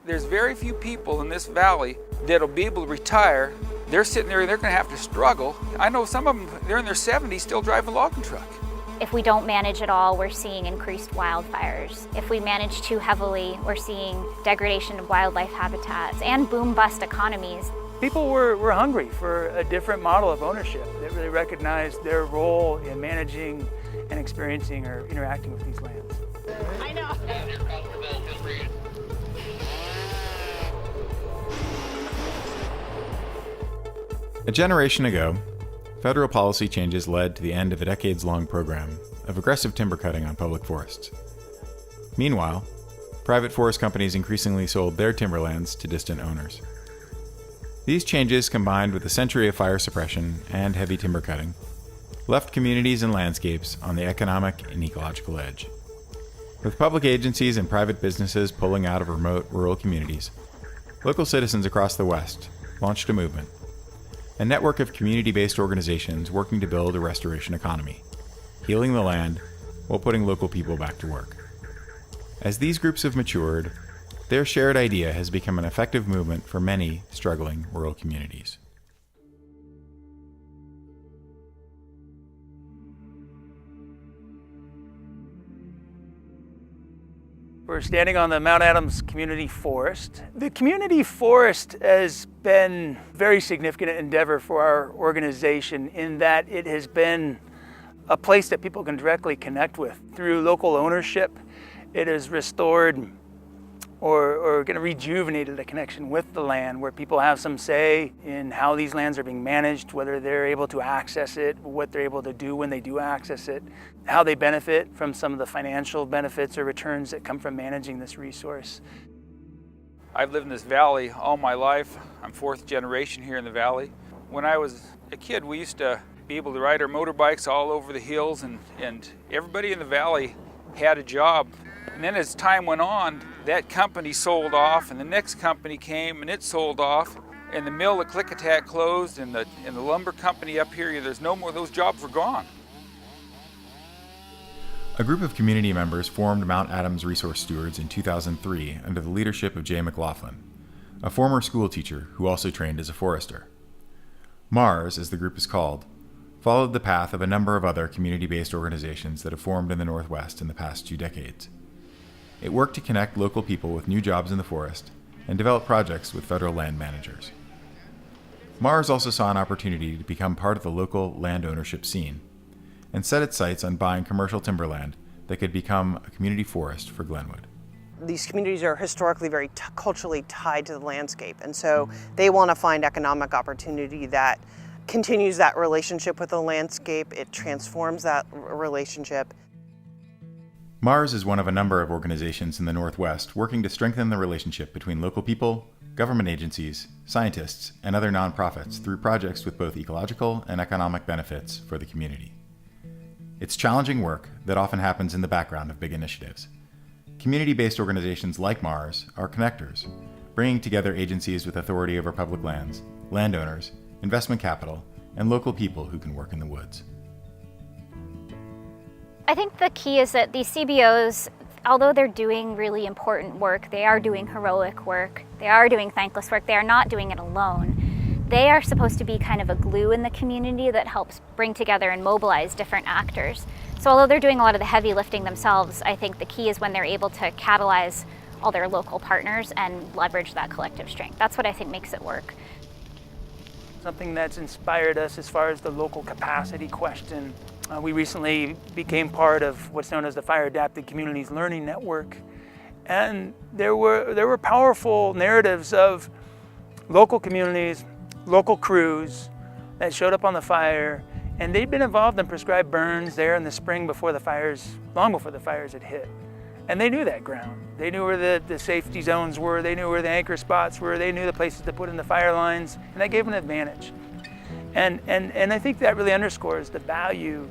There's very few people in this valley that'll be able to retire. They're sitting there and they're going to have to struggle. I know some of them, they're in their 70s, still drive a logging truck. If we don't manage at all, we're seeing increased wildfires. If we manage too heavily, we're seeing degradation of wildlife habitats and boom-bust economies. People were hungry for a different model of ownership that really recognized their role in managing and experiencing or interacting with these lands. I know. A generation ago, federal policy changes led to the end of a decades-long program of aggressive timber cutting on public forests. Meanwhile, private forest companies increasingly sold their timberlands to distant owners. These changes, combined with a century of fire suppression and heavy timber cutting, left communities and landscapes on the economic and ecological edge. With public agencies and private businesses pulling out of remote rural communities, local citizens across the West launched a movement, a network of community-based organizations working to build a restoration economy, healing the land while putting local people back to work. As these groups have matured, their shared idea has become an effective movement for many struggling rural communities. We're standing on the Mount Adams Community Forest. The community forest has been a very significant endeavor for our organization in that it has been a place that people can directly connect with. Through local ownership, it has restored or kind of rejuvenated a connection with the land where people have some say in how these lands are being managed, whether they're able to access it, what they're able to do when they do access it, how they benefit from some of the financial benefits or returns that come from managing this resource. I've lived in this valley all my life. I'm fourth generation here in the valley. When I was a kid, we used to be able to ride our motorbikes all over the hills, and everybody in the valley had a job. And then as time went on, that company sold off, and the next company came and it sold off, and the mill at Klickitat closed, and the lumber company up here, there's no more, those jobs were gone. A group of community members formed Mount Adams Resource Stewards in 2003 under the leadership of Jay McLaughlin, a former school teacher who also trained as a forester. MARS, as the group is called, followed the path of a number of other community-based organizations that have formed in the Northwest in the past 2 decades. It worked to connect local people with new jobs in the forest and develop projects with federal land managers. MARS also saw an opportunity to become part of the local land ownership scene and set its sights on buying commercial timberland that could become a community forest for Glenwood. These communities are historically very culturally tied to the landscape, and so they want to find economic opportunity that continues that relationship with the landscape. It transforms that relationship. MARS is one of a number of organizations in the Northwest working to strengthen the relationship between local people, government agencies, scientists, and other nonprofits through projects with both ecological and economic benefits for the community. It's challenging work that often happens in the background of big initiatives. Community-based organizations like MARS are connectors, bringing together agencies with authority over public lands, landowners, investment capital, and local people who can work in the woods. I think the key is that these CBOs, although they're doing really important work, they are doing heroic work, they are doing thankless work, they are not doing it alone. They are supposed to be kind of a glue in the community that helps bring together and mobilize different actors. So although they're doing a lot of the heavy lifting themselves, I think the key is when they're able to catalyze all their local partners and leverage that collective strength. That's what I think makes it work. Something that's inspired us as far as the local capacity question. We recently became part of what's known as the Fire Adapted Communities Learning Network. And there were powerful narratives of local communities, local crews that showed up on the fire, and they'd been involved in prescribed burns there in the spring before the fires, long before the fires had hit. And they knew that ground. They knew where the safety zones were, they knew where the anchor spots were, they knew the places to put in the fire lines, and that gave them an advantage. And I think that really underscores the value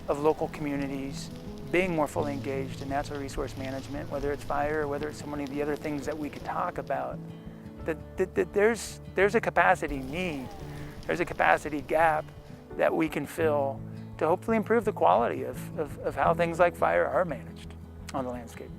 of local communities being more fully engaged in natural resource management, whether it's fire or whether it's so many of the other things that we could talk about. That there's a capacity need, there's a capacity gap that we can fill to hopefully improve the quality of how things like fire are managed on the landscape.